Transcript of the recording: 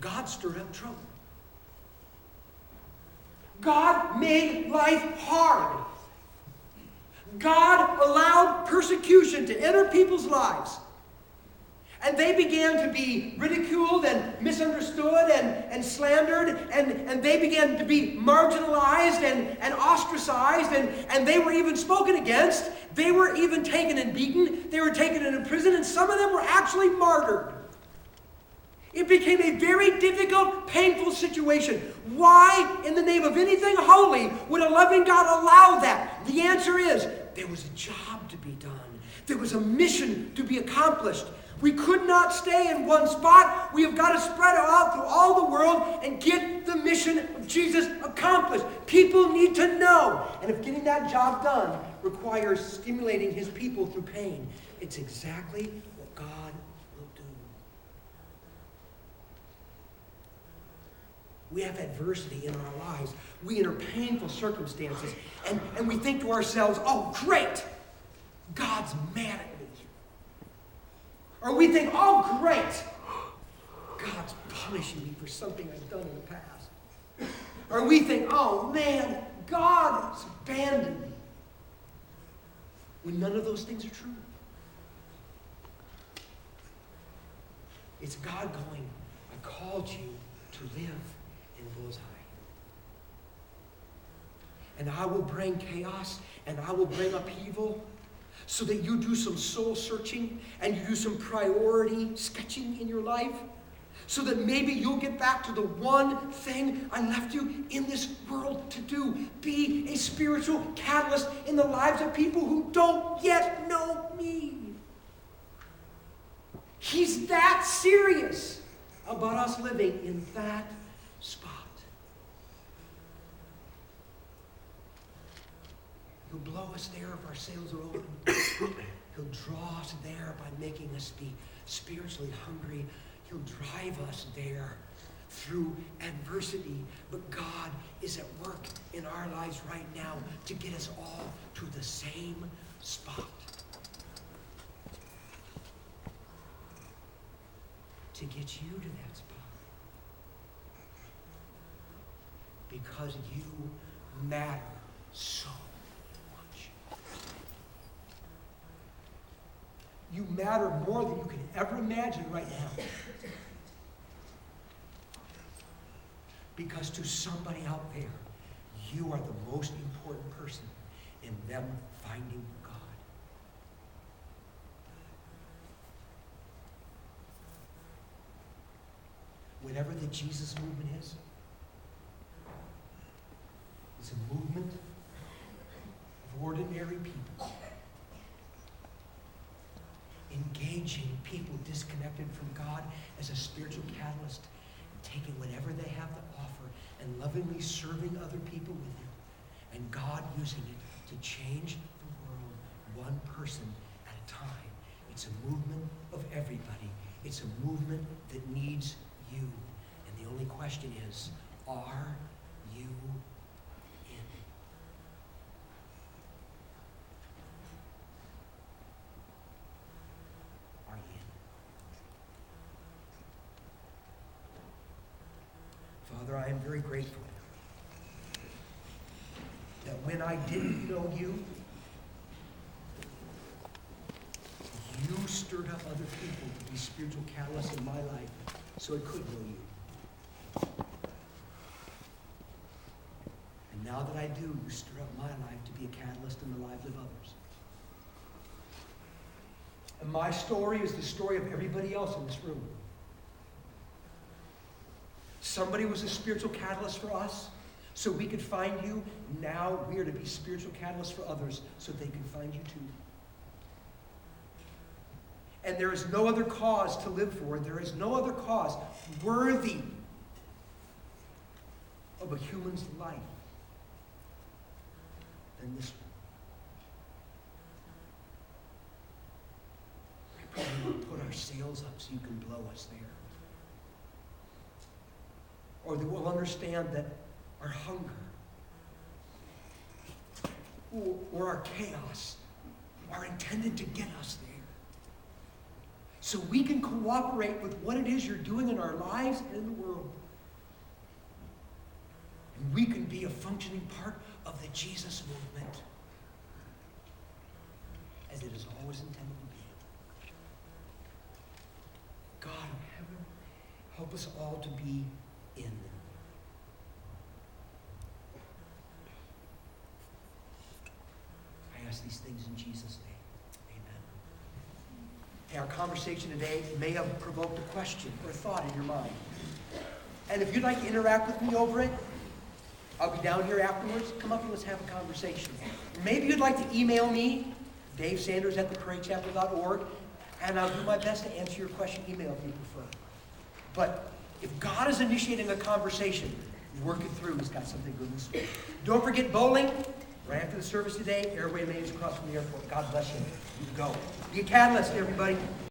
God stirred up trouble. God made life hard. God allowed persecution to enter people's lives. And they began to be ridiculed and misunderstood and slandered, and they began to be marginalized and ostracized, and they were even spoken against. They were even taken and beaten. They were taken into prison, and some of them were actually martyred. It became a very difficult, painful situation. Why, in the name of anything holy, would a loving God allow that? The answer is, there was a job to be done. There was a mission to be accomplished. We could not stay in one spot. We have got to spread out through all the world and get the mission of Jesus accomplished. People need to know. And if getting that job done requires stimulating his people through pain, it's exactly what God will do. We have adversity in our lives. We enter painful circumstances, and we think to ourselves, oh, great, God's mad at me. Or we think, oh, great, God's punishing me for something I've done in the past. Or we think, oh, man, God has abandoned me. When none of those things are true. It's God going, I called you to live in bullseye. And I will bring chaos, and I will bring upheaval, so that you do some soul searching and you do some priority sketching in your life, so that maybe you'll get back to the one thing I left you in this world to do. Be a spiritual catalyst in the lives of people who don't yet know me. He's that serious about us living in that spot. He'll blow us there if our sails are open. He'll draw us there by making us be spiritually hungry. He'll drive us there through adversity. But God is at work in our lives right now to get us all to the same spot. To get you to that spot. Because you matter so much. You matter more than you can ever imagine right now. Because to somebody out there, you are the most important person in them finding God. Whatever the Jesus movement is, it's a movement of ordinary people engaging people disconnected from God as a spiritual catalyst, taking whatever they have to offer and lovingly serving other people with it, and God using it to change the world one person at a time. It's a movement of everybody. It's a movement that needs you. And the only question is, are you in? Are you in? Father, I am very grateful that when I didn't know you, you stirred up other people to be spiritual catalysts in my life so I could know you. And now that I do, you stir up my life to be a catalyst in the lives of others. And my story is the story of everybody else in this room. Somebody was a spiritual catalyst for us so we could find you. Now we are to be spiritual catalysts for others so they can find you too. And there is no other cause to live for. There is no other cause worthy of a human's life than this one. I pray we will put our sails up so you can blow us there. Or that we'll understand that our hunger or our chaos are intended to get us there. so we can cooperate with what it is you're doing in our lives and in the world. And we can be a functioning part of the Jesus movement, as it is always intended to be. God in heaven, help us all to be in. I ask these things in Jesus' name. Our conversation today may have provoked a question or a thought in your mind. And if you'd like to interact with me over it, I'll be down here afterwards. Come up and let's have a conversation. Maybe you'd like to email me, davesanders@thepraychapel.org, and I'll do my best to answer your question email if you prefer. But if God is initiating a conversation, work it through. He's got something good in store. Don't forget bowling. Right after the service today, Airway Lanes across from the airport. God bless you. You go. Be a catalyst, everybody.